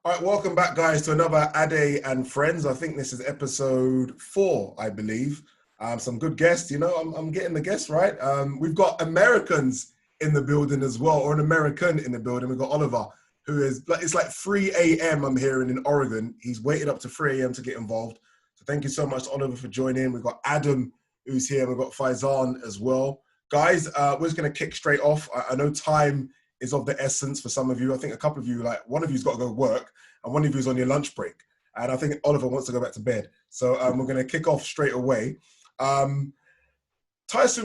All right, welcome back, guys, to another Ade and Friends. I think this is episode 4, I believe. Some good guests. I'm getting the guests right. We've got Americans in the building as well, or an American in the building. We've got Oliver, who is it's like 3 a.m. I'm hearing in Oregon. He's waited up to 3 a.m. to get involved. So thank you so much, Oliver, for joining. We've got Adam, who's here. We've got Faizan as well. Guys, we're just going to kick straight off. I know time is of the essence for some of you. I think a couple of you, like one of you's got to go work and one of you's on your lunch break. And I think Oliver wants to go back to bed. So we're going to kick off straight away. Tyson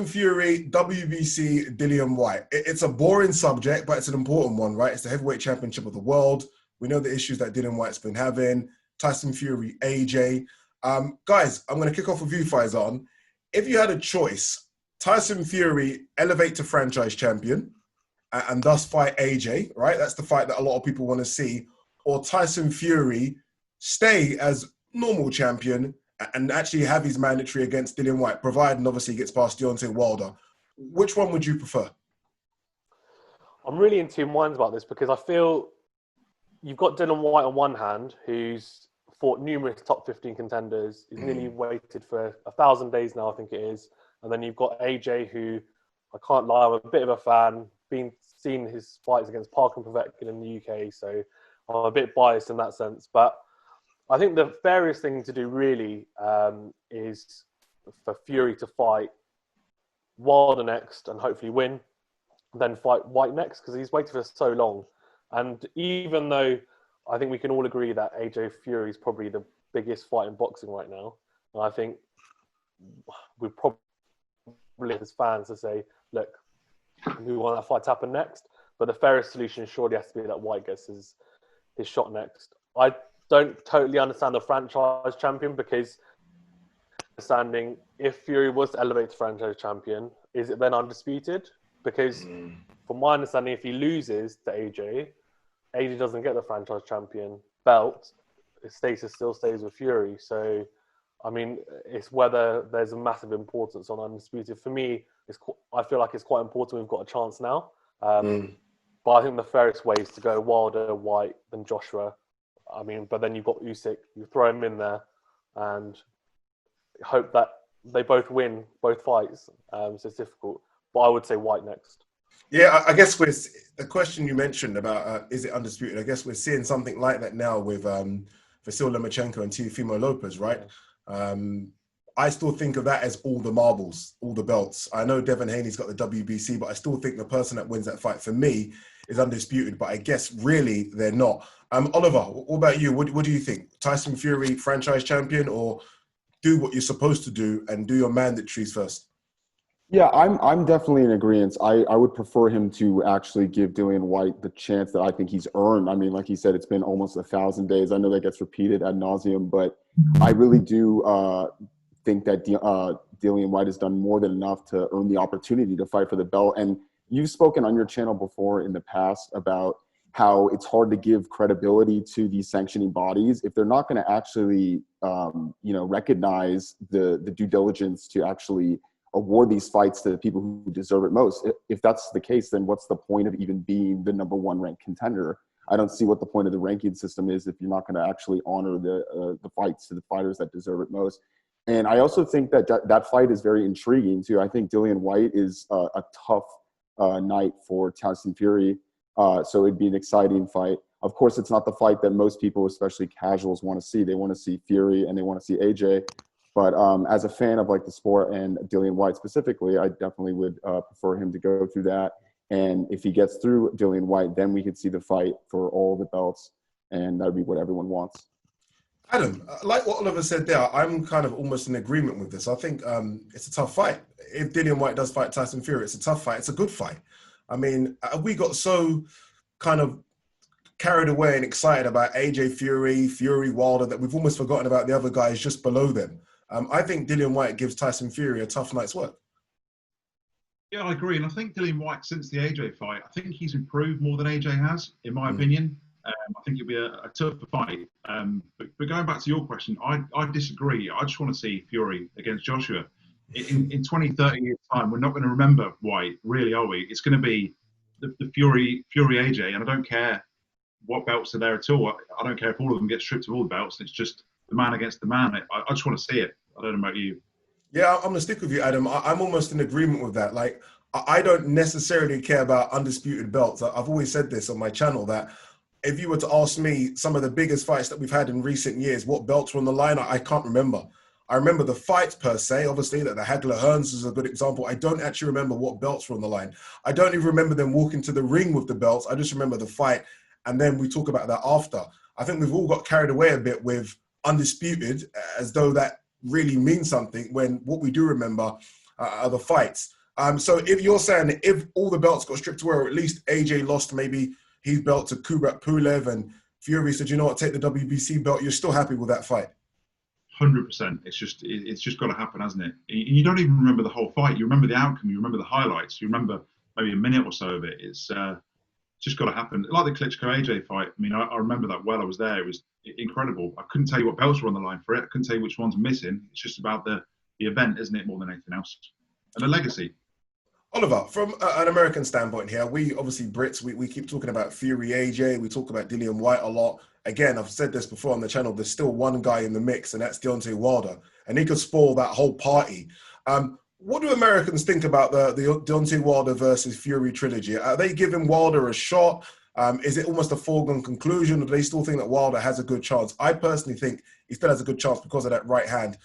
Fury, WBC, Dillian White. It's a boring subject, but it's an important one, right? It's the heavyweight championship of the world. We know the issues that Dillian White's been having. Tyson Fury, AJ. Guys, I'm going to kick off with you, Faizan. If you had a choice, Tyson Fury elevate to franchise champion and thus fight AJ, right? That's the fight that a lot of people want to see. Or Tyson Fury stay as normal champion and actually have his mandatory against Dillian White, providing obviously he gets past Deontay Wilder. Which one would you prefer? I'm really in two minds about this because I feel you've got Dillian White on one hand, who's fought numerous top 15 contenders. He's nearly waited for 1,000 days now, I think it is. And then you've got AJ, who I can't lie, I'm a bit of a fan, seen his fights against Park and Povetkin in the UK, so I'm a bit biased in that sense. But I think the fairest thing to do really is for Fury to fight Wilder next and hopefully win, then fight White next because he's waited for so long. And even though I think we can all agree that AJ Fury is probably the biggest fight in boxing right now, and I think we're probably as fans to say, look, we want that fight to happen next. But the fairest solution surely has to be that White gets his shot next. I don't totally understand the franchise champion because understanding if Fury was to elevate to franchise champion, is it then undisputed? Because from my understanding, if he loses to AJ doesn't get the franchise champion belt. His status still stays with Fury. So, I mean, it's whether there's a massive importance on undisputed. For me, I feel like it's quite important we've got a chance now. But I think the fairest way is to go Wilder, White, then Joshua. I mean, but then you've got Usyk. You throw him in there and hope that they both win both fights. So it's difficult. But I would say White next. Yeah, I guess the question you mentioned about is it undisputed? I guess we're seeing something like that now with Vasyl Lomachenko and Teofimo Lopez, right? Yeah. I still think of that as all the marbles, all the belts. I know Devin Haney's got the WBC, but I still think the person that wins that fight for me is undisputed. But I guess really they're not. Oliver, what about you? What do you think? Tyson Fury, franchise champion, or do what you're supposed to do and do your mandatories first? Yeah, I'm definitely in agreement. I would prefer him to actually give Dillian White the chance that I think he's earned. I mean, like he said, it's been almost 1,000 days. I know that gets repeated ad nauseum, but I really do think that Dillian White has done more than enough to earn the opportunity to fight for the belt. And you've spoken on your channel before in the past about how it's hard to give credibility to these sanctioning bodies if they're not going to actually, recognize the due diligence to actually award these fights to the people who deserve it most. If that's the case, then what's the point of even being the number one ranked contender? I don't see what the point of the ranking system is if you're not going to actually honor the fights to the fighters that deserve it most. And I also think that fight is very intriguing too. I think Dillian White is a tough night for Tyson Fury. So it'd be an exciting fight. Of course, it's not the fight that most people, especially casuals, want to see. They want to see Fury and they want to see AJ. But as a fan of like the sport and Dillian White specifically, I definitely would prefer him to go through that. And if he gets through Dillian White, then we could see the fight for all the belts, and that would be what everyone wants. Adam, like what Oliver said there, I'm kind of almost in agreement with this. I think it's a tough fight. If Dillian White does fight Tyson Fury, it's a tough fight. It's a good fight. I mean, we got so kind of carried away and excited about AJ Fury Wilder that we've almost forgotten about the other guys just below them. I think Dillian White gives Tyson Fury a tough night's work. Yeah, I agree. And I think Dillian White, since the AJ fight, I think he's improved more than AJ has, in my opinion. I think it'll be a tougher fight. But going back to your question, I disagree. I just want to see Fury against Joshua. In 20, 30 years' time, we're not going to remember White, really, are we? It's going to be the Fury AJ, and I don't care what belts are there at all. I don't care if all of them get stripped of all the belts. It's just the man against the man. I just want to see it. I don't know about you. Yeah, I'm gonna stick with you, Adam. I'm almost in agreement with that. Like, I don't necessarily care about undisputed belts. I've always said this on my channel that if you were to ask me some of the biggest fights that we've had in recent years, what belts were on the line, I can't remember. I remember the fights per se, obviously, that the Hagler-Hearns is a good example. I don't actually remember what belts were on the line. I don't even remember them walking to the ring with the belts. I just remember the fight, and then we talk about that after. I think we've all got carried away a bit with undisputed, as though that really means something, when what we do remember are the fights. So if you're saying if all the belts got stripped away, or at least AJ lost maybe his belt to Kubrat Pulev, and Fury said, you know what, take the WBC belt, you're still happy with that fight? 100%. It's just got to happen, hasn't it? You don't even remember the whole fight. You remember the outcome. You remember the highlights. You remember maybe a minute or so of it. It's just got to happen. Like the Klitschko AJ fight. I mean, I remember that well. I was there. It was incredible. I couldn't tell you what belts were on the line for it. I couldn't tell you which ones were missing. It's just about the event, isn't it, more than anything else? And the legacy. Oliver, from an American standpoint here, we obviously Brits, we keep talking about Fury AJ. We talk about Dillian White a lot. Again, I've said this before on the channel, there's still one guy in the mix, and that's Deontay Wilder. And he could spoil that whole party. What do Americans think about the Deontay Wilder versus Fury trilogy? Are they giving Wilder a shot? Is it almost a foregone conclusion, or do they still think that Wilder has a good chance? I personally think he still has a good chance because of that right hand.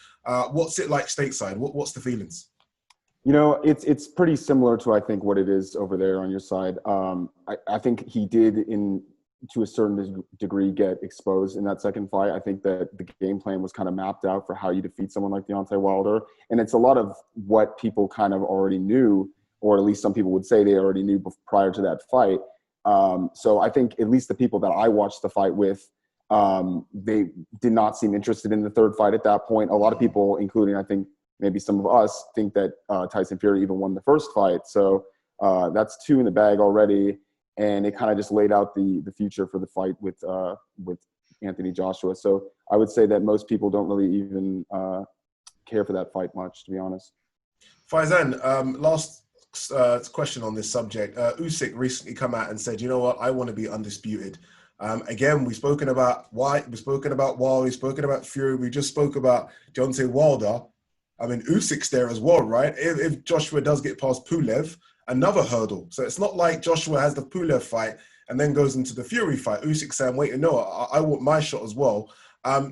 What's it like stateside? What's the feelings? You know, it's pretty similar to, I think, what it is over there on your side. I think he did, to a certain degree, get exposed in that second fight. I think that the game plan was kind of mapped out for how you defeat someone like Deontay Wilder. And it's a lot of what people kind of already knew, or at least some people would say they already knew prior to that fight. So I think at least the people that I watched the fight with, they did not seem interested in the third fight at that point. A lot of people, including, I think, maybe some of us, think that Tyson Fury even won the first fight. So that's two in the bag already. And it kind of just laid out the future for the fight with Anthony Joshua. So I would say that most people don't really even care for that fight much, to be honest. Faizan, last question on this subject. Usyk recently come out and said, you know what, I want to be undisputed. Again, we've spoken about White, we've spoken about Wilder, we've spoken about Fury, we just spoke about Deontay Wilder. I mean, Usyk's there as well, right? If Joshua does get past Pulev, another hurdle. So it's not like Joshua has the Pulev fight and then goes into the Fury fight. Usyk saying, wait, no, I want my shot as well.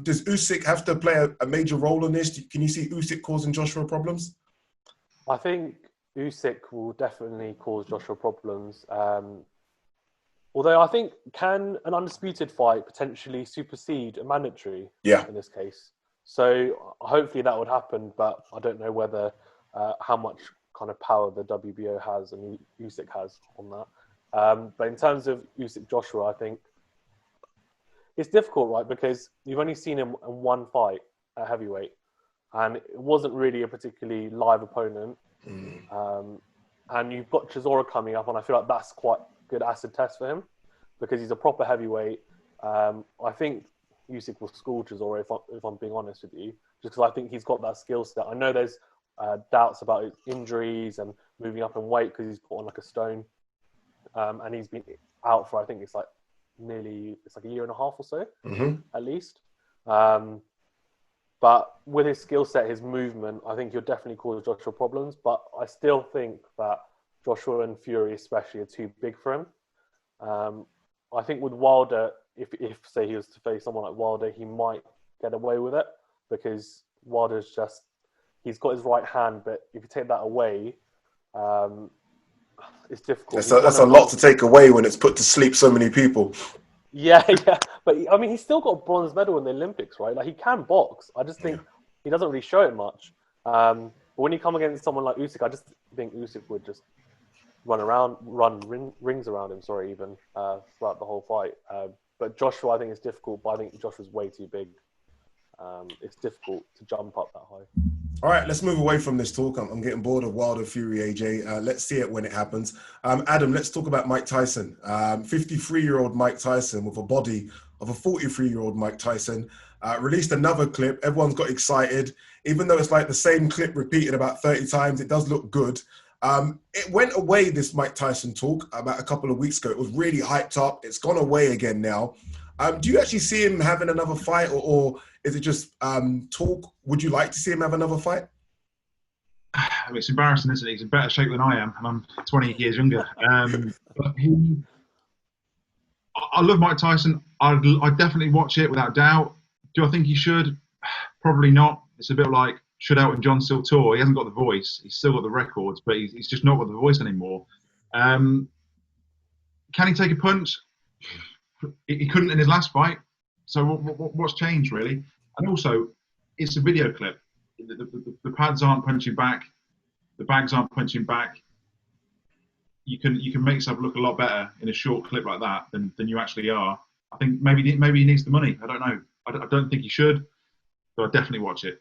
Does Usyk have to play a major role in this? Can you see Usyk causing Joshua problems? I think Usyk will definitely cause Joshua problems. Although I think, can an undisputed fight potentially supersede a mandatory in this case? So hopefully that would happen, but I don't know whether how much kind of power the WBO has and Usyk has on that. But in terms of Usyk Joshua, I think it's difficult, right? Because you've only seen him in one fight at heavyweight, and it wasn't really a particularly live opponent. And you've got Chisora coming up, and I feel like that's quite a good acid test for him because he's a proper heavyweight. I think Usyk will school Chisora, if I'm being honest with you, just because I think he's got that skill set. I know there's doubts about his injuries and moving up in weight because he's put on like a stone, and he's been out for, I think it's like a year and a half or so, at least. But with his skill set, his movement, I think he'll definitely cause Joshua problems. But I still think that Joshua and Fury especially are too big for him. I think with Wilder, if say he was to face someone like Wilder, he might get away with it because Wilder's just, he's got his right hand, but if you take that away, it's difficult. That's a lot to take away when it's put to sleep so many people. Yeah. But I mean, he's still got a bronze medal in the Olympics, right? Like, he can box. I just think he doesn't really show it much. But when you come against someone like Usyk, I just think Usyk would just run rings around him, even throughout the whole fight. But Joshua, I think it's difficult, but I think Joshua's way too big. It's difficult to jump up that high. All right, let's move away from this talk. I'm getting bored of Wilder, Fury, AJ. Let's see it when it happens. Adam, let's talk about Mike Tyson. 53-year-old Mike Tyson with a body of a 43-year-old Mike Tyson. Released another clip. Everyone's got excited. Even though it's like the same clip repeated about 30 times, it does look good. It went away, this Mike Tyson talk, about a couple of weeks ago. It was really hyped up. It's gone away again now. Do you actually see him having another fight, or is it just talk? Would you like to see him have another fight? I mean, it's embarrassing, isn't it? He's in better shape than I am, and I'm 20 years younger. But I love Mike Tyson. I'd definitely watch it without doubt. Do I think he should? Probably not. It's a bit like, should Elton John still tour? He hasn't got the voice. He's still got the records, but he's just not got the voice anymore. Can he take a punch? He couldn't in his last fight. So what's changed, really? And also, it's a video clip. The pads aren't punching back. The bags aren't punching back. You can make yourself look a lot better in a short clip like that than you actually are. I think maybe he needs the money. I don't know. I don't think he should, but I'd definitely watch it.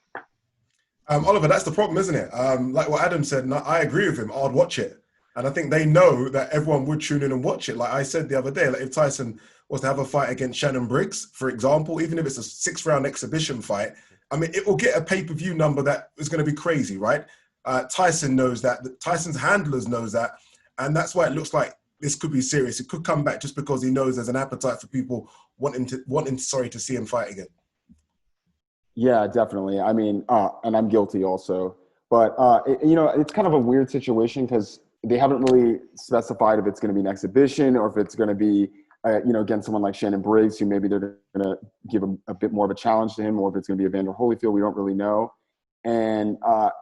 Oliver, that's the problem, isn't it? Like what Adam said, and I agree with him. I'd watch it. And I think they know that everyone would tune in and watch it. Like I said the other day, like if Tyson was to have a fight against Shannon Briggs, for example, even if it's a 6-round exhibition fight, I mean, it will get a pay-per-view number that is going to be crazy, right? Tyson knows that. Tyson's handlers knows that. And that's why it looks like this could be serious. It could come back just because he knows there's an appetite for people wanting to see him fight again. Yeah, definitely. I mean, and I'm guilty also. But, it's kind of a weird situation because they haven't really specified if it's going to be an exhibition or if it's going to be, against someone like Shannon Briggs, who maybe they're going to give a bit more of a challenge to him, or if it's going to be Evander Holyfield. We don't really know. And,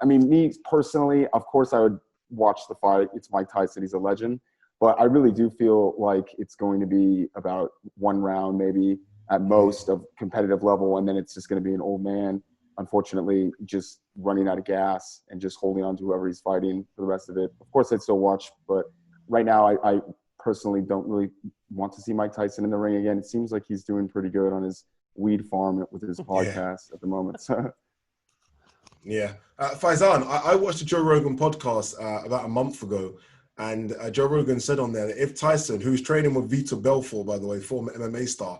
me personally, of course, I would watch the fight. It's Mike Tyson. He's a legend. But I really do feel like it's going to be about one round, maybe at most, of competitive level. And then it's just going to be an old man, unfortunately, just running out of gas and just holding on to whoever he's fighting for the rest of it. Of course, I'd still watch. But right now, I personally don't really want to see Mike Tyson in the ring again. It seems like he's doing pretty good on his weed farm with his podcast at the moment. So. Yeah. Faizan, I watched a Joe Rogan podcast about a month ago, and Joe Rogan said on there that if Tyson, who's training with Vitor Belfort, by the way, former MMA star,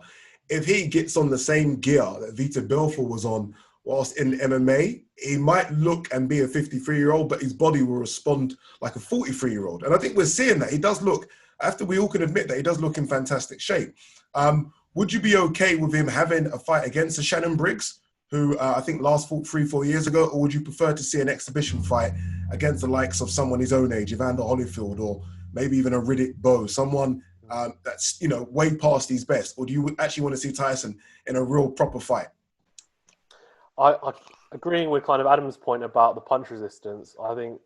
if he gets on the same gear that Vitor Belfort was on whilst in MMA, he might look and be a 53-year-old, but his body will respond like a 43-year-old. And I think we're seeing that. He does look, after we all can admit that he does look in fantastic shape. Would you be okay with him having a fight against a Shannon Briggs, who I think last fought 3-4 years ago, or would you prefer to see an exhibition fight against the likes of someone his own age, Evander Holyfield, or maybe even a Riddick Bowe, someone that's way past his best? Or do you actually want to see Tyson in a real proper fight? I agreeing with kind of Adam's point about the punch resistance. I think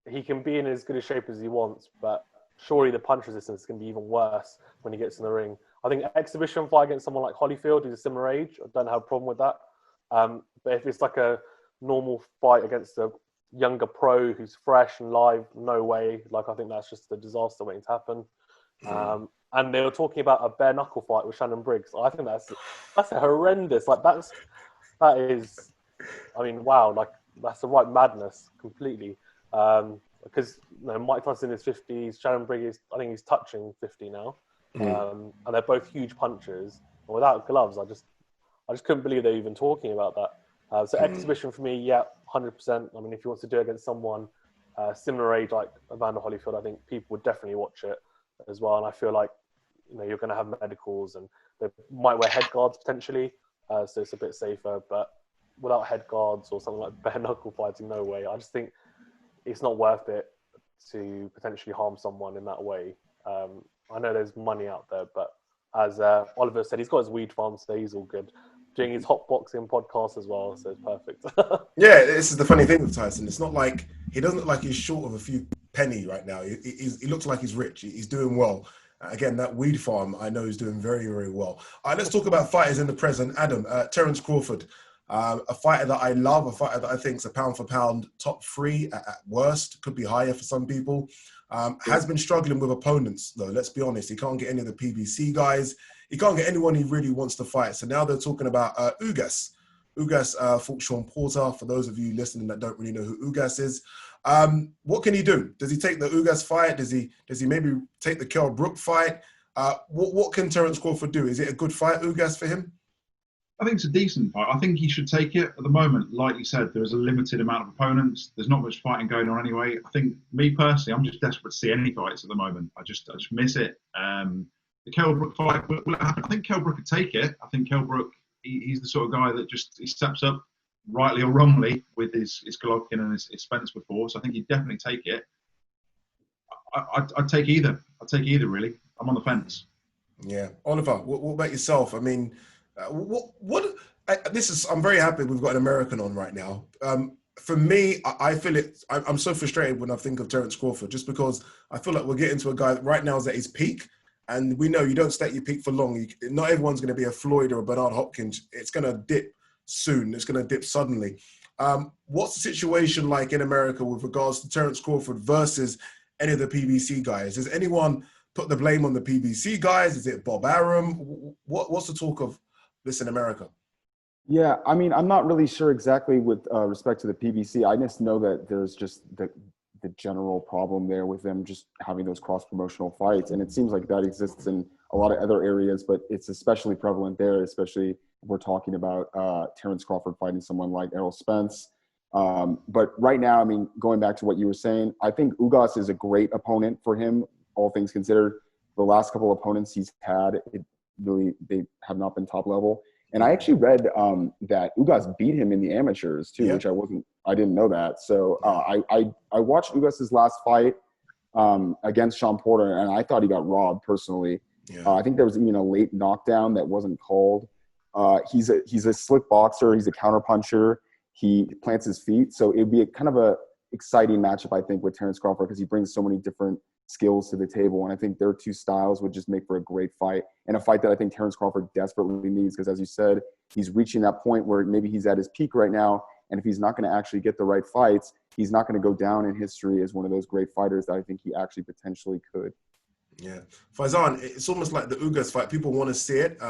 he can be in as good a shape as he wants, but surely the punch resistance can be even worse when he gets in the ring. I think an exhibition fight against someone like Holyfield, who's a similar age, I don't have a problem with that. But if it's like a normal fight against a younger pro who's fresh and live, no way. Like, I think that's just a disaster waiting to happen. And they were talking about a bare knuckle fight with Shannon Briggs. I think that's horrendous. Like, that is, I mean, wow. Like, that's the right madness completely. Because Mike Tyson is 50s, Shannon Briggs, I think he's touching 50 now. And they're both huge punchers. And without gloves, I just couldn't believe they're even talking about that. So exhibition for me, yeah, 100%. I mean, if you want to do it against someone similar age like Evander Holyfield, I think people would definitely watch it as well. And I feel like you're going to have medicals and they might wear head guards potentially, so it's a bit safer. But without head guards or something like bare knuckle fighting, no way. I just think it's not worth it to potentially harm someone in that way. I know there's money out there, but as Oliver said, he's got his weed farm, so he's all good. Doing his hot boxing podcast as well, so it's perfect. Yeah, this is the funny thing with Tyson. It's not like he doesn't look like he's short of a few penny right now. He looks like he's rich. He's doing well. Again, that weed farm, I know he's doing very, very well. Let's talk about fighters in the present. Adam, Terence Crawford, a fighter that I love, a fighter that I think is a pound for pound top 3 at worst, could be higher for some people. Has been struggling with opponents, though. Let's be honest. He can't get any of the PBC guys. He can't get anyone he really wants to fight. So now they're talking about Ugas. Ugas fought Sean Porter. For those of you listening that don't really know who Ugas is, what can he do? Does he take the Ugas fight? Does he maybe take the Kell Brook fight? What can Terence Crawford do? Is it a good fight, Ugas, for him? I think it's a decent fight. I think he should take it. At the moment, like you said, there is a limited amount of opponents. There's not much fighting going on anyway. I think, me personally, I'm just desperate to see any fights at the moment. I just miss it. The Kell Brook fight, will it happen? I think Kell Brook could take it. I think Kell Brook, he's the sort of guy that he steps up, rightly or wrongly, with his Golovkin and his Spence before. So I think he'd definitely take it. I'd take either. I'd take either, really. I'm on the fence. Yeah. Oliver, what about yourself? I mean, I'm very happy we've got an American on right now. For me, I feel it. I'm so frustrated when I think of Terence Crawford, just because I feel like we're getting to a guy that right now is at his peak. And we know you don't stay at your peak for long. Not everyone's going to be a Floyd or a Bernard Hopkins. It's going to dip soon. It's going to dip suddenly. What's the situation like in America with regards to Terence Crawford versus any of the PBC guys? Does anyone put the blame on the PBC guys? Is it Bob Arum? What's the talk of this in America? Yeah, I mean, I'm not really sure exactly with respect to the PBC. I just know that there's just the general problem there with them just having those cross-promotional fights. And it seems like that exists in a lot of other areas, but it's especially prevalent there, especially if we're talking about Terence Crawford fighting someone like Errol Spence. But right now, I mean, going back to what you were saying, I think Ugas is a great opponent for him, all things considered. The last couple of opponents he's had, they have not been top level. And I actually read that Ugas beat him in the amateurs too, which I didn't know that. So I watched Ugas's last fight against Sean Porter, and I thought he got robbed personally. Yeah. I think there was even a late knockdown that wasn't called. He's a slick boxer. He's a counterpuncher. He plants his feet. So it'd be a kind of a exciting matchup, I think, with Terence Crawford, because he brings so many different skills to the table. And I think their two styles would just make for a great fight, and a fight that I think Terence Crawford desperately needs, because as you said, he's reaching that point where maybe he's at his peak right now. And if he's not going to actually get the right fights, he's not going to go down in history as one of those great fighters that I think he actually potentially could. Yeah. Faizan, it's almost like the Ugas fight. People want to see it.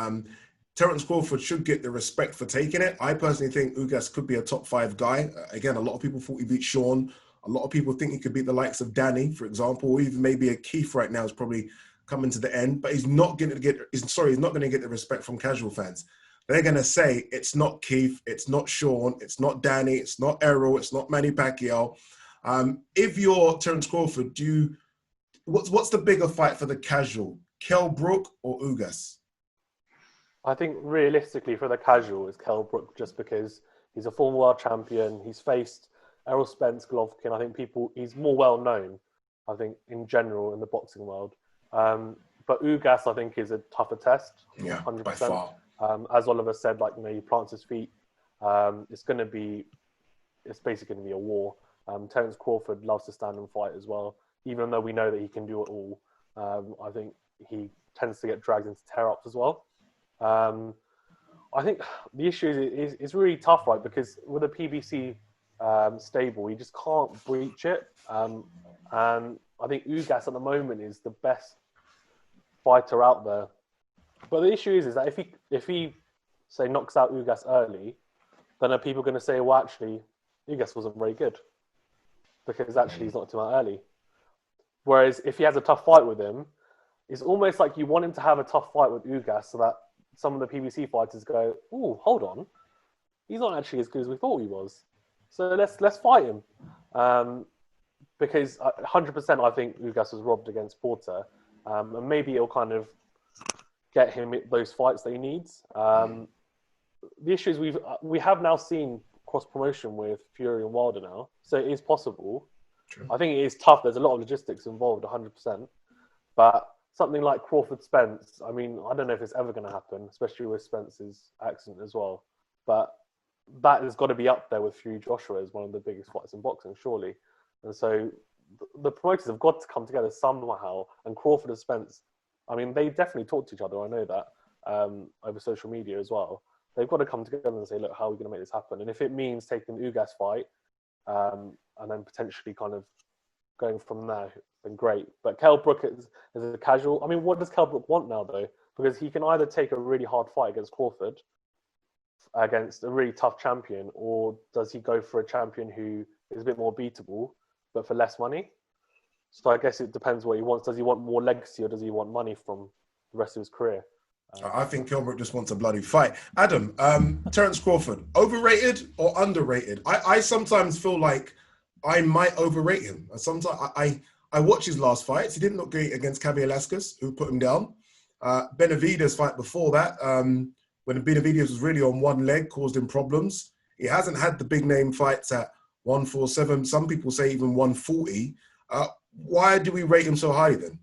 Terence Crawford should get the respect for taking it. I personally think Ugas could be a top 5 guy. Again, a lot of people thought he beat Sean. A lot of people think he could beat the likes of Danny, for example, or even maybe a Keith right now is probably coming to the end. But he's not going to get the respect from casual fans. They're going to say it's not Keith, it's not Sean, it's not Danny, it's not Errol, it's not Manny Pacquiao. If you're Terence Crawford, what's the bigger fight for the casual, Kell Brook or Ugas? I think realistically for the casual is Kell Brook, just because he's a former world champion. He's faced Errol Spence, Golovkin. I think he's more well known, I think, in general in the boxing world. But Ugas, I think, is a tougher test. Yeah, 100%. by far. As Oliver said, he plants his feet. It's basically going to be a war. Terence Crawford loves to stand and fight as well, even though we know that he can do it all. I think he tends to get dragged into tear-ups as well. I think the issue is it's really tough, right? Because with a PBC stable, you just can't breach it. And I think Ugas at the moment is the best fighter out there. But the issue is that if he say knocks out Ugas early, then are people going to say, well, actually, Ugas wasn't very good because actually he's knocked him out early. Whereas if he has a tough fight with him, it's almost like you want him to have a tough fight with Ugas so that some of the PBC fighters go, "Ooh, hold on, he's not actually as good as we thought he was. So let's fight him." Because 100%, I think Ugas was robbed against Porter, and maybe it'll kind of get him those fights that he needs. The issue is we have now seen cross promotion with Fury and Wilder now, so it is possible. True. I think it is tough. There's a lot of logistics involved, 100%, but something like Crawford Spence, I mean, I don't know if it's ever going to happen, especially with Spence's accident as well. But that has got to be up there with Fury Joshua as one of the biggest fights in boxing, surely. And so the promoters have got to come together somehow. And Crawford and Spence, I mean, they definitely talk to each other. I know that over social media as well. They've got to come together and say, look, how are we going to make this happen? And if it means taking the Ugas fight and then potentially kind of going from there, then great. But Kell Brook is a casual. I mean, what does Kell Brook want now, though? Because he can either take a really hard fight against Crawford, against a really tough champion, or does he go for a champion who is a bit more beatable, but for less money? So I guess it depends what he wants. Does he want more legacy, or does he want money from the rest of his career? I think Kilbrook just wants a bloody fight. Adam, Terence Crawford, overrated or underrated? I sometimes feel like I might overrate him. Sometimes I watch his last fights. He didn't look great against Cavi Velasquez, who put him down. Benavidez' fight before that, when Benavidez was really on one leg, caused him problems. He hasn't had the big name fights at 147. Some people say even 140. Why do we rate him so high then?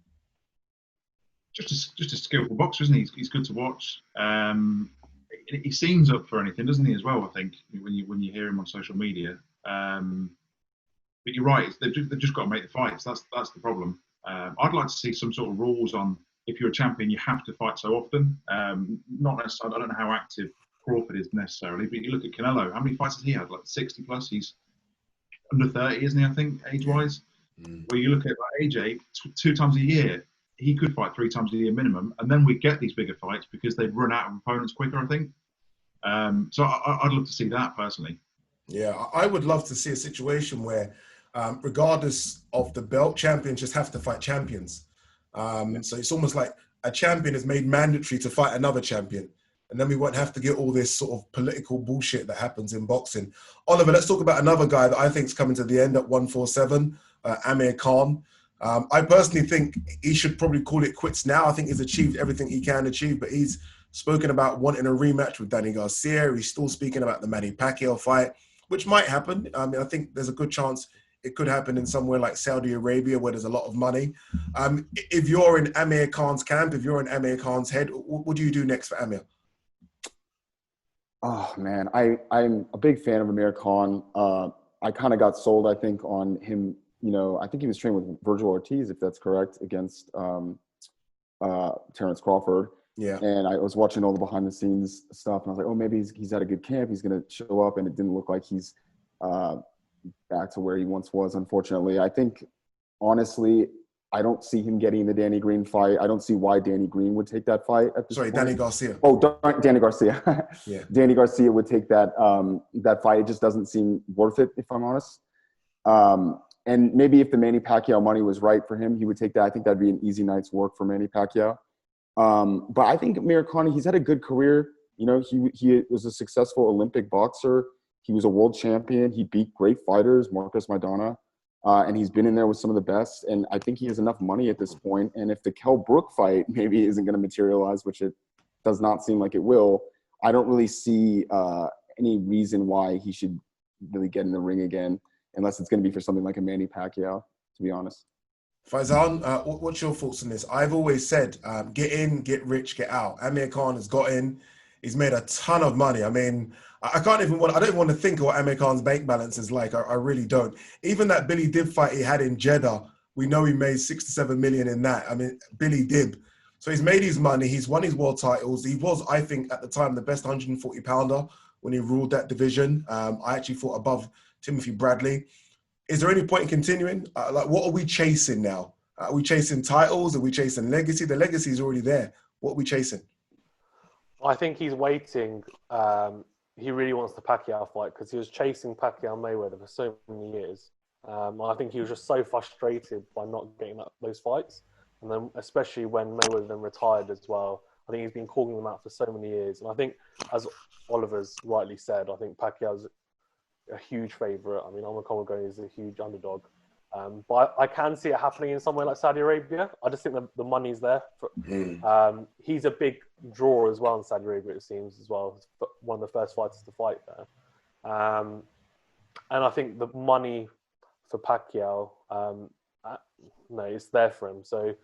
Just a skillful boxer, isn't he? He's good to watch. He seems up for anything, doesn't he? As well, I think when you hear him on social media. But you're right; they've just got to make the fights. That's the problem. I'd like to see some sort of rules on if you're a champion, you have to fight so often. Not necessarily. I don't know how active Crawford is necessarily, but you look at Canelo. How many fights has he had? Like 60 plus. He's under 30, isn't he? I think age-wise. Where you look at like AJ, 2 times a year. He could fight 3 times a year minimum, and then we get these bigger fights because they've run out of opponents quicker, I think. So I'd love to see that personally. Yeah, I would love to see a situation where, regardless of the belt, champions just have to fight champions. So it's almost like a champion is made mandatory to fight another champion. And then we won't have to get all this sort of political bullshit that happens in boxing. Oliver, let's talk about another guy that I think is coming to the end at 147, Amir Khan. I personally think he should probably call it quits now. I think he's achieved everything he can achieve, but he's spoken about wanting a rematch with Danny Garcia. He's still speaking about the Manny Pacquiao fight, which might happen. I mean, I think there's a good chance it could happen in somewhere like Saudi Arabia where there's a lot of money. If you're in Amir Khan's camp, if you're in Amir Khan's head, what do you do next for Amir? Oh, man, I'm a big fan of Amir Khan. I kind of got sold, I think, on him. You know, I think he was trained with Virgil Ortiz, if that's correct, against Terence Crawford. Yeah. And I was watching all the behind-the-scenes stuff, and I was like, oh, maybe he's at a good camp. He's going to show up, and it didn't look like he's back to where he once was, unfortunately. I think, honestly, I don't see him getting the Danny Green fight. I don't see why Danny Green would take that fight at this point. Danny Garcia. Oh, Danny Garcia. Yeah. Danny Garcia would take that that fight. It just doesn't seem worth it, if I'm honest. And maybe if the Manny Pacquiao money was right for him, he would take that. I think that'd be an easy night's work for Manny Pacquiao. But I think Amir Khan, he's had a good career. You know, he was a successful Olympic boxer. He was a world champion. He beat great fighters, Marcos Maidana. And he's been in there with some of the best. And I think he has enough money at this point. And if the Kell Brook fight maybe isn't going to materialize, which it does not seem like it will, I don't really see any reason why he should really get in the ring again, unless it's going to be for something like a Manny Pacquiao, to be honest. Faizan, what's your thoughts on this? I've always said, get in, get rich, get out. Amir Khan has got in. He's made a ton of money. I mean, I don't even want to think of what Amir Khan's bank balance is like. I really don't. Even that Billy Dib fight he had in Jeddah, we know he made 67 million in that. I mean, Billy Dib. So he's made his money. He's won his world titles. He was, I think, at the time, the best 140 pounder when he ruled that division. I actually thought above Timothy Bradley. Is there any point in continuing? What are we chasing now? Are we chasing titles? Are we chasing legacy? The legacy is already there. What are we chasing? I think he's waiting. He really wants the Pacquiao fight because he was chasing Pacquiao Mayweather for so many years. I think he was just so frustrated by not getting those fights. And then especially when Mayweather then retired as well. I think he's been calling them out for so many years. And I think, as Oliver's rightly said, I think Pacquiao's a huge favourite. I mean, Amir Khan is a huge underdog. But I can see it happening in somewhere like Saudi Arabia. I just think the money's there. He's a big draw as well in Saudi Arabia, it seems, as well. One of the first fighters to fight there. And I think the money for Pacquiao, it's there for him. So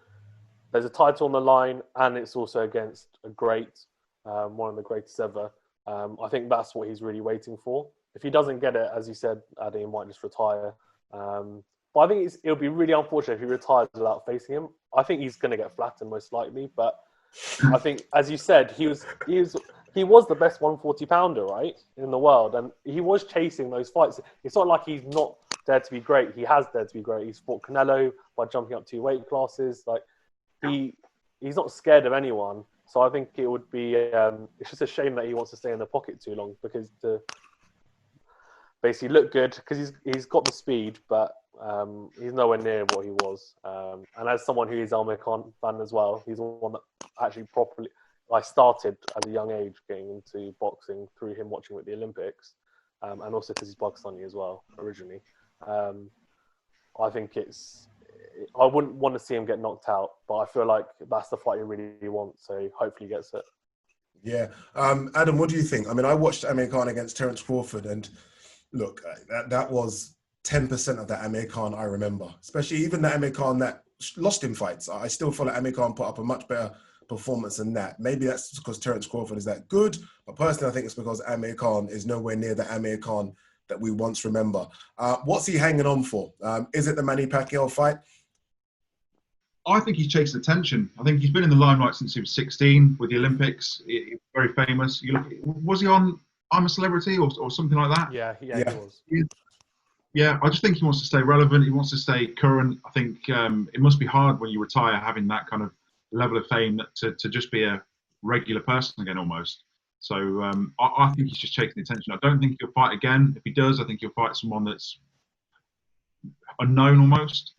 there's a title on the line, and it's also against a great, one of the greatest ever. I think that's what he's really waiting for. If he doesn't get it, as you said, Addy, he might just retire. But I think it'll be really unfortunate if he retires without facing him. I think he's going to get flattened most likely. But I think, as you said, he was the best 140 pounder, right, in the world, and he was chasing those fights. It's not like he's not dared to be great. He has dared to be great. He's fought Canelo by jumping up 2 weight classes. Like he's not scared of anyone. So I think it would be. It's just a shame that he wants to stay in the pocket too long because to basically look good because he's got the speed, but he's nowhere near what he was. And as someone who is Amir Khan fan as well, he's the one that actually properly I started at a young age getting into boxing through him watching at the Olympics, and also because he's Pakistani as well originally. I think I wouldn't want to see him get knocked out, but I feel like that's the fight he really wants. So hopefully he gets it. Yeah. Adam, what do you think? I mean, I watched Amir Khan against Terence Crawford, and look, that was 10% of that Amir Khan I remember, especially even the Amir Khan that lost in fights. I still feel like Amir Khan put up a much better performance than that. Maybe that's because Terence Crawford is that good, but personally, I think it's because Amir Khan is nowhere near the Amir Khan that we once remember. What's he hanging on for? Is it the Manny Pacquiao fight? I think he's chasing attention. I think he's been in the limelight since he was 16 with the Olympics. He's very famous. Was he on I'm a Celebrity or something like that? Yeah, he was. Yeah, I just think he wants to stay relevant. He wants to stay current. I think it must be hard when you retire having that kind of level of fame to just be a regular person again almost. So I think he's just chasing attention. I don't think he'll fight again. If he does, I think he'll fight someone that's unknown almost.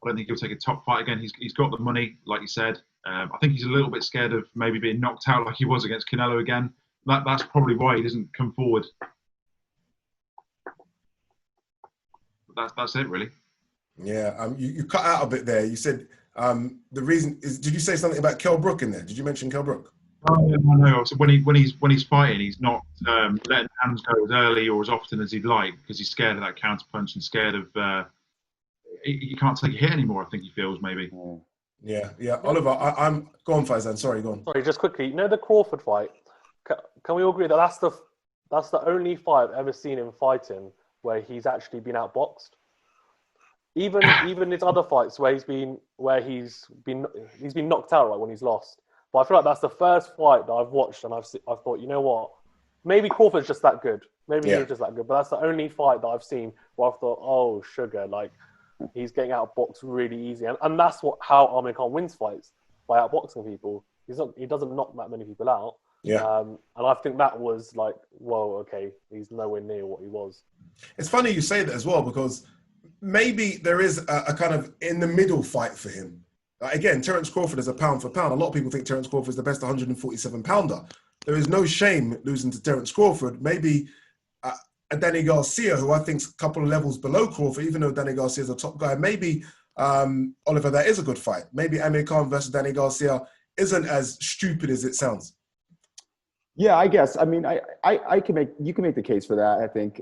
I don't think he'll take a top fight again. He's got the money, like you said. I think he's a little bit scared of maybe being knocked out like he was against Canelo again. That's probably why he doesn't come forward. That's it, really. Yeah, you cut out a bit there. You said the reason is. Did you say something about Kell Brook in there? Did you mention Kell Brook? Oh, no. So when he's fighting, he's not letting hands go as early or as often as he'd like because he's scared of that counter punch and scared of he can't take a hit anymore. I think he feels maybe. Yeah. Oliver, I'm go on, Faizan. Sorry, go on. Sorry, just quickly. You know the Crawford fight? Can we all agree that that's the only fight I've ever seen him fighting where he's actually been outboxed? Even his other fights where he's been knocked out, right, when he's lost. But I feel like that's the first fight that I've watched and I've thought, you know what? Maybe Crawford's just that good. Maybe he's just that good. But that's the only fight that I've seen where I've thought, oh, sugar, like he's getting outboxed really easy. And that's how Amir Khan wins fights, by outboxing people. He doesn't knock that many people out. Yeah. And I think that was like, whoa, okay, he's nowhere near what he was. It's funny you say that as well, because maybe there is a kind of in the middle fight for him. Again, Terence Crawford is a pound for pound. A lot of people think Terence Crawford is the best 147 pounder. There is no shame losing to Terence Crawford. Maybe a Danny Garcia, who I think is a couple of levels below Crawford, even though Danny Garcia is a top guy. Maybe, Oliver, that is a good fight. Maybe Amir Khan versus Danny Garcia isn't as stupid as it sounds. Yeah, I guess. I mean, you can make the case for that, I think,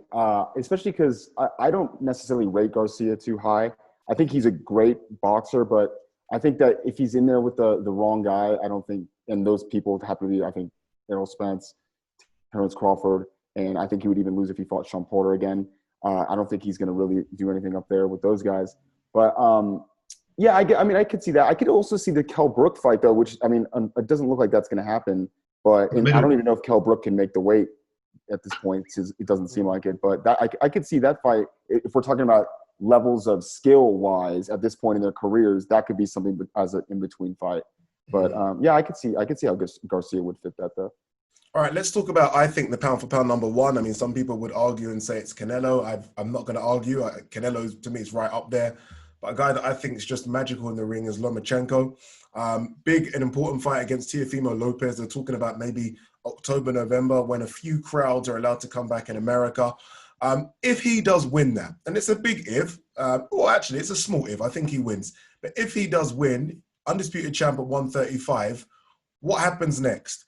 especially because I don't necessarily rate Garcia too high. I think he's a great boxer, but I think that if he's in there with the wrong guy, I don't think, and those people happen to be, I think, Errol Spence, Terence Crawford, and I think he would even lose if he fought Sean Porter again. I don't think he's going to really do anything up there with those guys. But, yeah, I could see that. I could also see the Kell Brook fight, though, which, I mean, it doesn't look like that's going to happen. But I don't even know if Kell Brook can make the weight at this point because it doesn't seem like it. But I could see that fight, if we're talking about levels of skill-wise at this point in their careers, that could be something as an in-between fight. But, yeah, I could see how Garcia would fit that, though. All right, let's talk about, I think, the pound-for-pound number one. I mean, some people would argue and say it's Canelo. I'm not going to argue. Canelo, to me, is right up there. But a guy that I think is just magical in the ring is Lomachenko. Big and important fight against Teofimo Lopez. They're talking about maybe October, November, when a few crowds are allowed to come back in America. If he does win that, and it's a big if, well, actually, it's a small if. I think he wins. But if he does win, undisputed champ at 135, what happens next?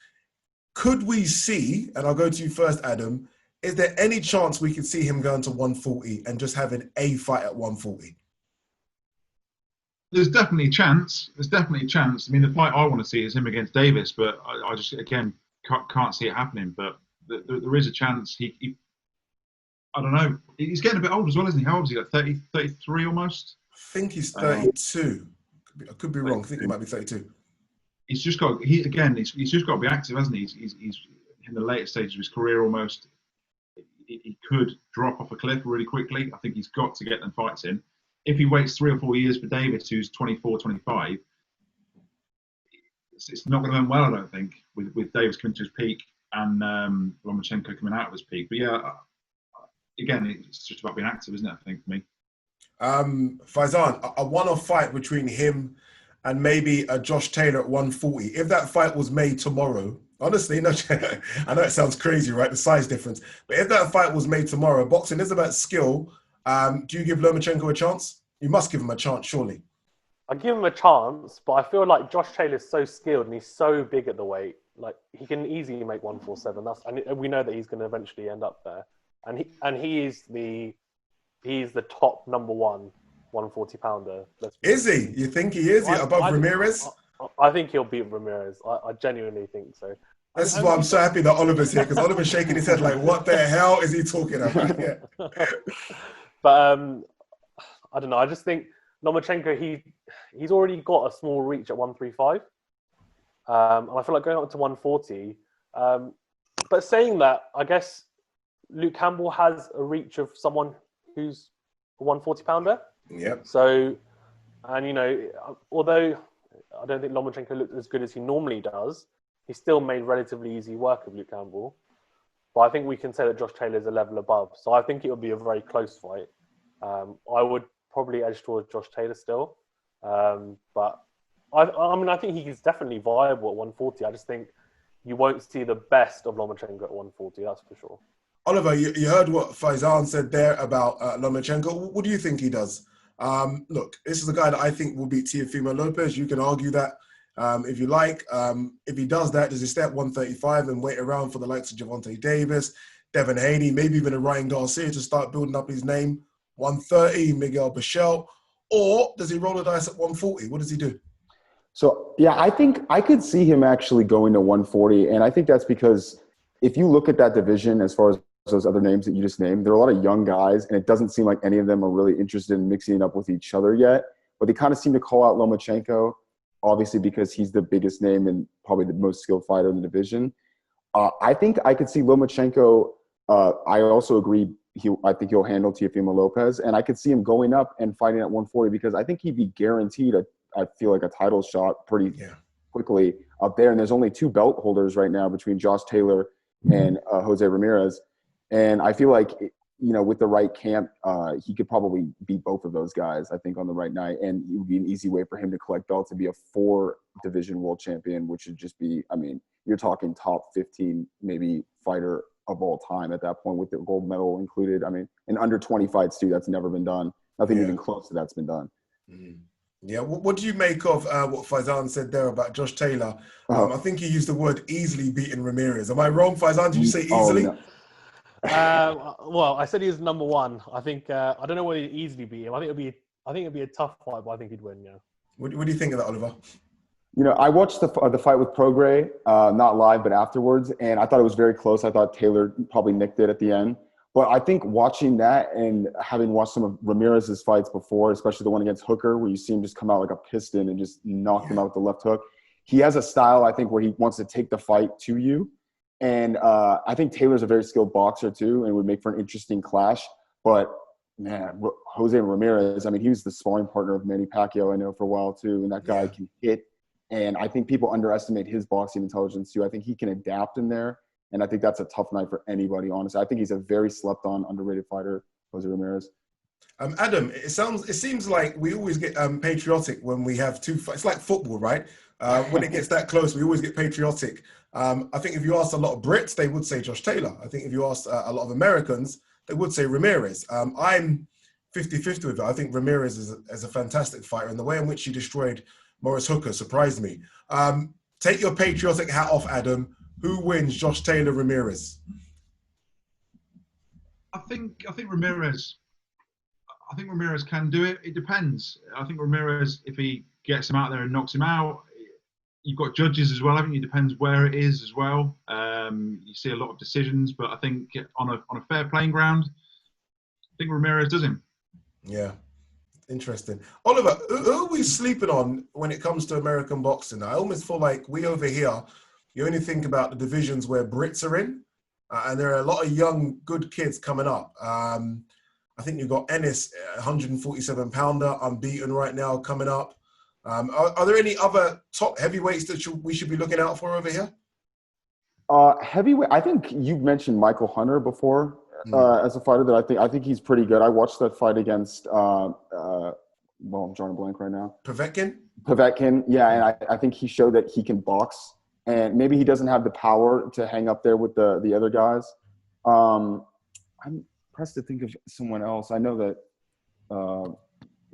Could we see, and I'll go to you first, Adam, is there any chance we could see him going to 140 and just having a fight at 140? There's definitely a chance. I mean, the fight I want to see is him against Davis, but I just, again, can't see it happening. But there is a chance. He I don't know. He's getting a bit old as well, isn't he? How old is he? Like 30, 33 almost? I think he's 32. I could be wrong. I think he might be 32. He's just got. He's just got to be active, hasn't he? He's in the later stages of his career almost. He could drop off a cliff really quickly. I think he's got to get them fights in. If he waits 3 or 4 years for Davis, who's 24, 25, it's not going to end well, I don't think, with Davis coming to his peak and Lomachenko coming out of his peak. But yeah, again, it's just about being active, isn't it, I think, for me? Faizan, a one-off fight between him and maybe a Josh Taylor at 140. If that fight was made tomorrow, honestly, no, I know it sounds crazy, right? The size difference. But if that fight was made tomorrow, boxing is about skill. Do you give Lomachenko a chance? You must give him a chance, surely. I give him a chance, but I feel like Josh Taylor's so skilled and he's so big at the weight. Like he can easily make 147. And we know that he's going to eventually end up there. And he's the top number one 140 pounder. Is he? You think he is? Above Ramirez? I think he'll beat Ramirez. I genuinely think so. This is why I'm so happy that Oliver's here, because Oliver's shaking his head like, what the hell is he talking about? Yeah. But I don't know. I just think Lomachenko, he's already got a small reach at 135. And I feel like going up to 140. But saying that, I guess Luke Campbell has a reach of someone who's a 140 pounder. Yep. So, and you know, although I don't think Lomachenko looked as good as he normally does, he still made relatively easy work of Luke Campbell. But I think we can say that Josh Taylor is a level above. So I think it will be a very close fight. I would probably edge towards Josh Taylor still. But I mean, I think he's definitely viable at 140. I just think you won't see the best of Lomachenko at 140, that's for sure. Oliver, you heard what Faizan said there about Lomachenko. What do you think he does? Look, this is a guy that I think will beat Teofimo Lopez. You can argue that if you like. If he does that, does he stay at 135 and wait around for the likes of Gervonta Davis, Devin Haney, maybe even a Ryan Garcia to start building up his name? 130, Miguel Bichel, or does he roll the dice at 140? What does he do? So, yeah, I think I could see him actually going to 140. And I think that's because if you look at that division, as far as those other names that you just named, there are a lot of young guys, and it doesn't seem like any of them are really interested in mixing it up with each other yet. But they kind of seem to call out Lomachenko, obviously because he's the biggest name and probably the most skilled fighter in the division. I think I could see Lomachenko. I also agree. I think he'll handle Teofimo Lopez, and I could see him going up and fighting at 140 because I think he'd be guaranteed I feel like a title shot pretty quickly up there. And there's only two belt holders right now between Josh Taylor and Jose Ramirez. And I feel like, you know, with the right camp, he could probably beat both of those guys, I think, on the right night. And it would be an easy way for him to collect belts and be a 4-division world champion, which would just be, I mean, you're talking top 15, maybe fighter of all time at that point with the gold medal included. I mean, in under 20 fights, too, that's never been done. Nothing even close to that's been done. Mm-hmm. Yeah, what do you make of what Faizan said there about Josh Taylor? I think he used the word easily beating Ramirez. Am I wrong, Faizan? Did you say easily? Oh, no. Well, I said he was number one. I think I don't know whether he'd easily beat him. I think it'd be a tough fight, but I think he'd win. Yeah. What do you think of that, Oliver? You know, I watched the fight with Prograis, not live, but afterwards, and I thought it was very close. I thought Taylor probably nicked it at the end. But I think watching that and having watched some of Ramirez's fights before, especially the one against Hooker, where you see him just come out like a piston and just knock him out with the left hook, he has a style, I think, where he wants to take the fight to you. And I think Taylor's a very skilled boxer, too, and would make for an interesting clash. But, man, Jose Ramirez, I mean, he was the sparring partner of Manny Pacquiao, I know, for a while, too. And that guy can hit. And I think people underestimate his boxing intelligence, too. I think he can adapt in there. And I think that's a tough night for anybody, honestly. I think he's a very slept-on, underrated fighter, Jose Ramirez. Adam, it seems like we always get patriotic when we have two fights. It's like football, right? When it gets that close, we always get patriotic. I think if you asked a lot of Brits, they would say Josh Taylor. I think if you asked a lot of Americans, they would say Ramirez. I'm 50-50 with it. I think Ramirez is a fantastic fighter, and the way in which he destroyed Maurice Hooker surprised me. Take your patriotic hat off, Adam. Who wins, Josh Taylor, Ramirez? I think Ramirez. I think Ramirez can do it. It depends. I think Ramirez, if he gets him out there and knocks him out, you've got judges as well. I think it depends where it is as well. You see a lot of decisions, but I think on a fair playing ground, I think Ramirez does him. Yeah. Interesting. Oliver, who are we sleeping on when it comes to American boxing? I almost feel like we over here, you only think about the divisions where Brits are in, and there are a lot of young, good kids coming up. I think you've got Ennis, 147-pounder, unbeaten right now, coming up. Are there any other top heavyweights that we should be looking out for over here? Heavyweight, I think you mentioned Michael Hunter before as a fighter that I think he's pretty good. I watched that fight against well, I'm drawing a blank right now. Povetkin? Yeah, and I think he showed that he can box, and maybe he doesn't have the power to hang up there with the other guys. I'm pressed to think of someone else. I know that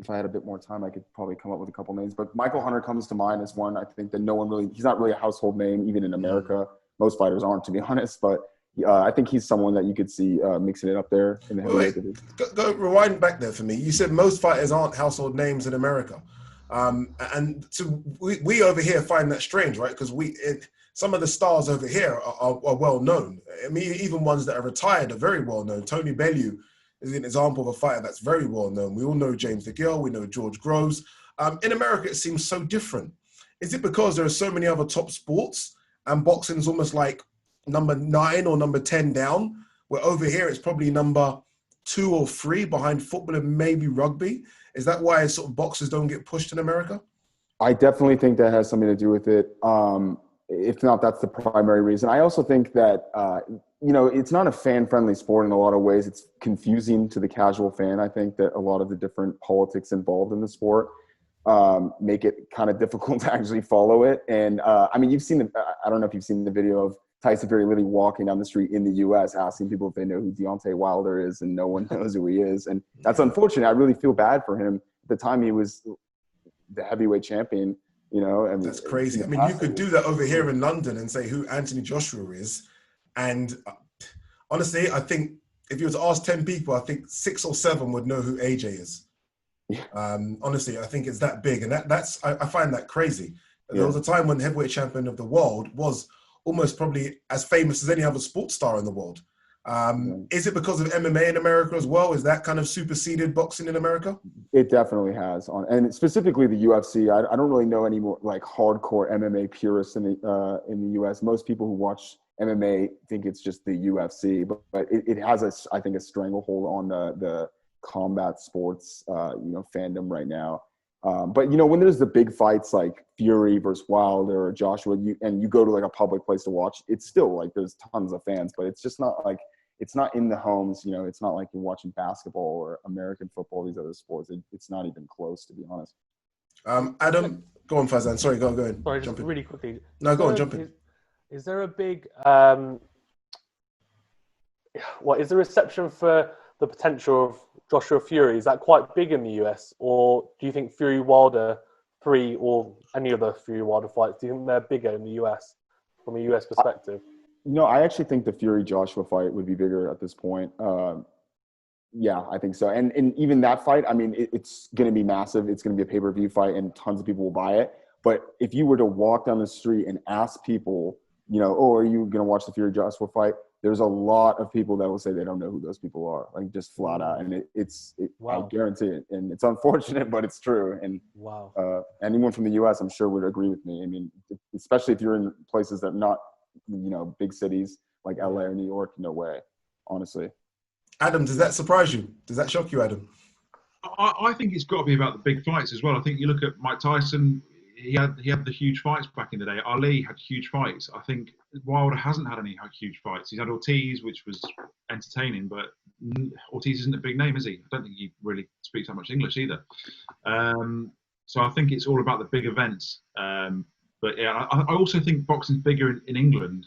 if I had a bit more time, I could probably come up with a couple names. But Michael Hunter comes to mind as one. I think that he's not really a household name, even in America. Most fighters aren't, to be honest. But I think he's someone that you could see mixing it up there in the heavyweight division. Go rewind back there for me. You said most fighters aren't household names in America. And so we over here find that strange, right? Because some of the stars over here are well known. I mean, even ones that are retired are very well known. Tony Bellew is an example of a fighter that's very well known. We all know James DeGale. We know George Groves. In America, it seems so different. Is it because there are so many other top sports and boxing is almost like number 9 or number 10 down, where over here it's probably number 2 or 3 behind football and maybe rugby? Is that why sort of boxers don't get pushed in America? I definitely think that has something to do with it. If not, that's the primary reason. I also think that, it's not a fan-friendly sport in a lot of ways. It's confusing to the casual fan. I think that a lot of the different politics involved in the sport make it kind of difficult to actually follow it. And, you've seen I don't know if you've seen the video of Tyson Fury literally walking down the street in the U.S. asking people if they know who Deontay Wilder is, and no one knows who he is. And that's unfortunate. I really feel bad for him. At the time, he was the heavyweight champion, That's crazy. I mean, you could do that over here in London and say who Anthony Joshua is. And honestly, I think if you were to ask 10 people, I think 6 or 7 would know who AJ is. Yeah. Honestly, I think it's that big. And I find that crazy. Yeah. There was a time when the heavyweight champion of the world was almost probably as famous as any other sports star in the world. Is it because of MMA in America as well? Is that kind of superseded boxing in America? It definitely has, and specifically the UFC. I don't really know any more like hardcore MMA purists in the US. Most people who watch MMA think it's just the UFC, but it has I think a stranglehold on the combat sports fandom right now. But when there's the big fights like Fury versus Wilder or Joshua, you go to like a public place to watch, it's still like there's tons of fans, but it's just not like it's not in the homes. It's not like you're watching basketball or American football, these other sports. It's not even close, to be honest. Adam, go on, Fazan. Sorry, go ahead. Sorry, just really quickly. No, go on, jump in. Is there a big is the reception for the potential of Joshua Fury, is that quite big in the US? Or do you think Fury Wilder 3 or any other Fury Wilder fights, do you think they're bigger in the US from a US perspective? I actually think the Fury Joshua fight would be bigger at this point. Yeah, I think so. And even that fight, it's going to be massive. It's going to be a pay-per-view fight and tons of people will buy it. But if you were to walk down the street and ask people, are you going to watch the Fury Joshua fight? There's a lot of people that will say they don't know who those people are, like just flat out. And wow. I guarantee it. And it's unfortunate, but it's true. And wow. Anyone from the US, I'm sure would agree with me. Especially if you're in places that are not, big cities like LA or New York, no way, honestly. Adam, does that surprise you? Does that shock you, Adam? I think it's got to be about the big fights as well. I think you look at Mike Tyson, he had the huge fights back in the day. Ali had huge fights. I think Wilder hasn't had any huge fights. He's had Ortiz, which was entertaining, but Ortiz isn't a big name, is he? I don't think he really speaks that much English either. So I think it's all about the big events. But yeah, I also think boxing's bigger in England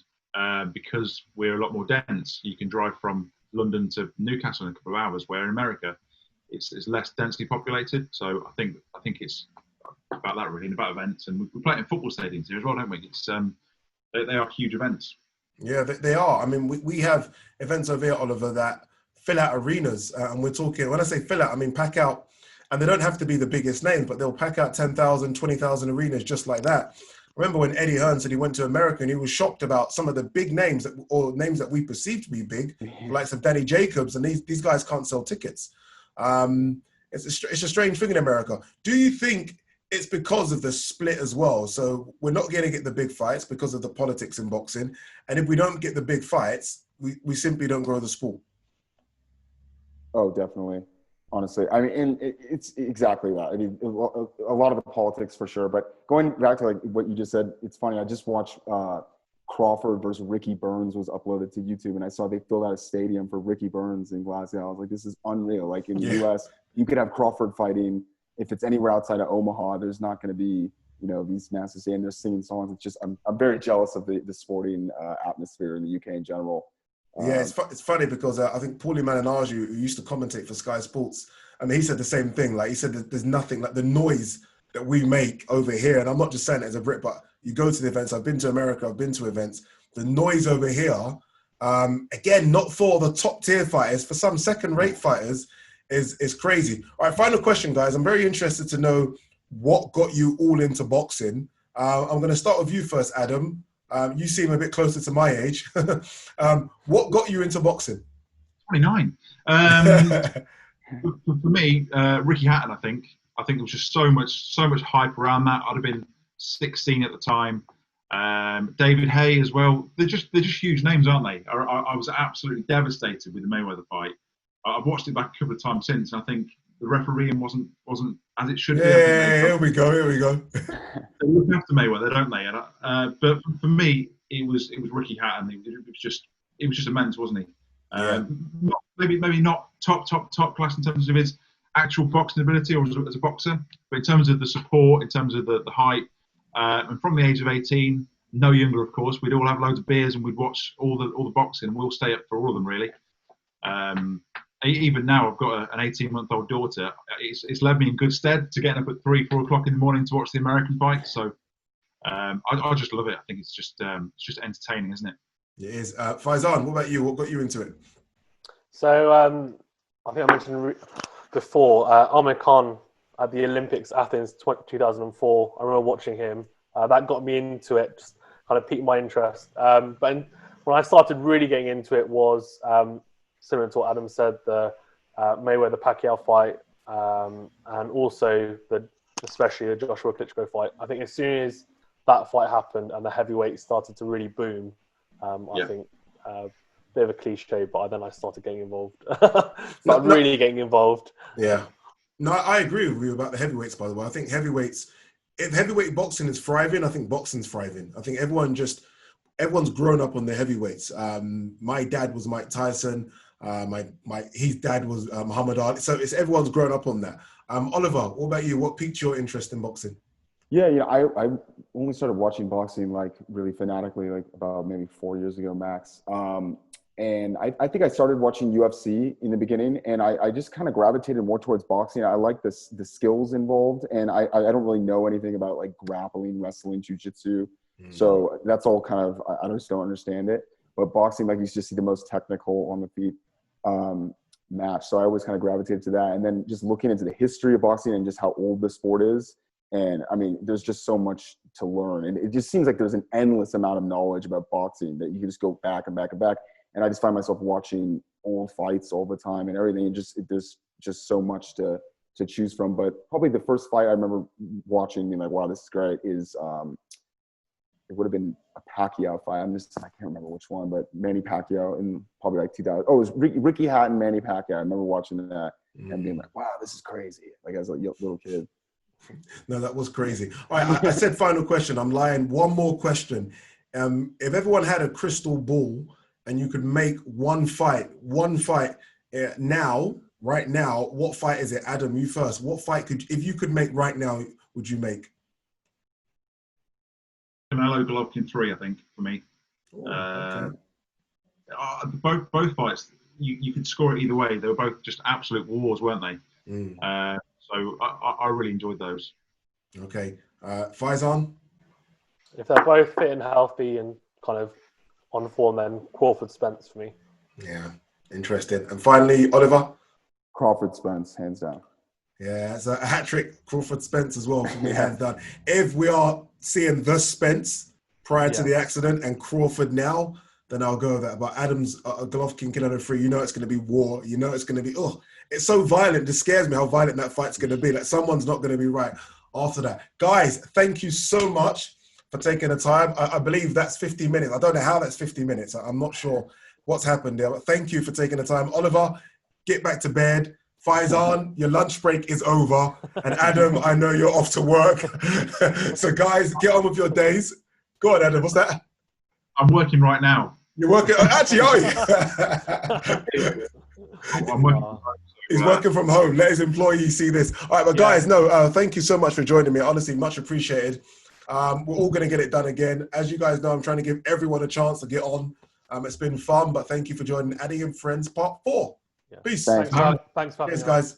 because we're a lot more dense. You can drive from London to Newcastle in a couple of hours, where in America it's less densely populated. So I think it's about that really, and about events. And we play it in football stadiums here as well, don't we? It's they are huge events. Yeah, they are. We have events over here, Oliver, that fill out arenas, and we're talking. When I say fill out, I mean pack out, and they don't have to be the biggest names, but they'll pack out 10,000, 20,000 arenas just like that. Remember when Eddie Hearn said he went to America and he was shocked about some of the big names or names that we perceive to be big, like some Danny Jacobs, and these guys can't sell tickets. It's a strange thing in America. Do you think it's because of the split as well? So we're not going to get the big fights because of the politics in boxing, and if we don't get the big fights, we simply don't grow the sport. Oh, definitely. Honestly, and it's exactly that. A lot of the politics for sure. But going back to like what you just said, it's funny. I just watched Crawford versus Ricky Burns was uploaded to YouTube, and I saw they filled out a stadium for Ricky Burns in Glasgow. I was like, this is unreal. Like in the US, you could have Crawford fighting if it's anywhere outside of Omaha, there's not going to be, you know, these massive and they're singing songs. It's just, I'm very jealous of the sporting atmosphere in the UK in general. Yeah, it's funny because I think Paulie Malignaggi, who used to commentate for Sky Sports, I mean, he said the same thing. Like, he said that there's nothing like the noise that we make over here. And I'm not just saying it as a Brit, but you go to the events. I've been to America. I've been to events. The noise over here, again, not for the top tier fighters, for some second rate fighters, is crazy. All right, final question, guys. I'm very interested to know what got you all into boxing. I'm going to start with you first, Adam. You seem a bit closer to my age. What got you into boxing? 29. For me, Ricky Hatton, I think there was just so much hype around that. I'd have been 16 at the time. David Hay as well. They're just huge names, aren't they? I was absolutely devastated with the Mayweather fight. I've watched it back a couple of times since, and I think the refereeing wasn't as it should be. Yeah, here we go. They look after Mayweather, don't they? But for me, it was Ricky Hatton. It was just immense, wasn't he? Maybe not top class in terms of his actual boxing ability or as a boxer, but in terms of the support, in terms of the hype, and from the age of 18, no younger, of course, we'd all have loads of beers and we'd watch all the boxing, and we'll stay up for all of them, really. Even now, I've got an 18-month-old daughter. It's led me in good stead to getting up at 3-4 o'clock in the morning to watch the American fight. So I just love it. I think it's just entertaining, isn't it? It is. Faizan, what about you? What got you into it? So I think I mentioned before, Amir Khan at the Olympics Athens 2004. I remember watching him. That got me into it, just kind of piqued my interest. But when I started really getting into it was similar to what Adam said, the Mayweather-Pacquiao fight, and also especially the Joshua Klitschko fight. I think as soon as that fight happened and the heavyweights started to really boom, I think bit of a cliche, but then I started getting involved. Really getting involved. Yeah. No, I agree with you about the heavyweights, by the way. I think if heavyweight boxing is thriving, I think boxing's thriving. I think everyone's grown up on the heavyweights. My dad was Mike Tyson. His dad was Muhammad Ali. So everyone's grown up on that. Oliver, what about you? What piqued your interest in boxing? Yeah, I only started watching boxing like really fanatically like about maybe 4 years ago max. And I think I started watching UFC in the beginning, and I just kind of gravitated more towards boxing. I like the skills involved, and I don't really know anything about like grappling, wrestling, jiu-jitsu. So that's all kind of, I just don't understand it. But boxing, like, you just see the most technical on the feet match. So I always kind of gravitated to that. And then just looking into the history of boxing and just how old the sport is. And I mean, there's just so much to learn. And it just seems like there's an endless amount of knowledge about boxing that you can just go back and back and back. And I just find myself watching old fights all the time and everything. And there's just so much to choose from. But probably the first fight I remember watching, being like, wow, this is great, is it would have been a Pacquiao fight. I can't remember which one, but Manny Pacquiao in probably like 2000. Oh, it was Ricky Hatton, Manny Pacquiao. I remember watching that and being like, wow, this is crazy. Like, as a little kid. No, that was crazy. All right, I said final question. I'm lying. One more question. If everyone had a crystal ball and you could make one fight now, right now, what fight is it? Adam, you first. What fight if you could make right now, would you make? Canelo Golovkin 3, I think, for me. Okay. Both fights, you could score it either way. They were both just absolute wars, weren't they? So I really enjoyed those. Okay. Faizan? If they're both fit and healthy and kind of on form, then Crawford Spence for me. Yeah, interesting. And finally, Oliver? Crawford Spence, hands down. Yeah, it's a hat trick, Crawford Spence as well for me, hands down. If we are seeing the Spence prior to the accident and Crawford now, then I'll go with that. But Adams, Golovkin, Canelo 3, you know it's going to be war. You know it's going to be, it's so violent. It scares me how violent that fight's going to be. Like, someone's not going to be right after that. Guys, thank you so much for taking the time. I believe that's 50 minutes. I don't know how that's 50 minutes. I'm not sure what's happened there, but thank you for taking the time. Oliver, get back to bed. Faizan, your lunch break is over. And Adam, I know you're off to work. So guys, get on with your days. Go on, Adam, what's that? I'm working right now. You're working? Actually, are you? I'm working. He's working from home. Let his employees see this. All right, but guys, thank you so much for joining me. Honestly, much appreciated. We're all going to get it done again. As you guys know, I'm trying to give everyone a chance to get on. It's been fun, but thank you for joining Addy and Friends Part 4. Yeah. Peace. Thanks for having me. Cheers, guys.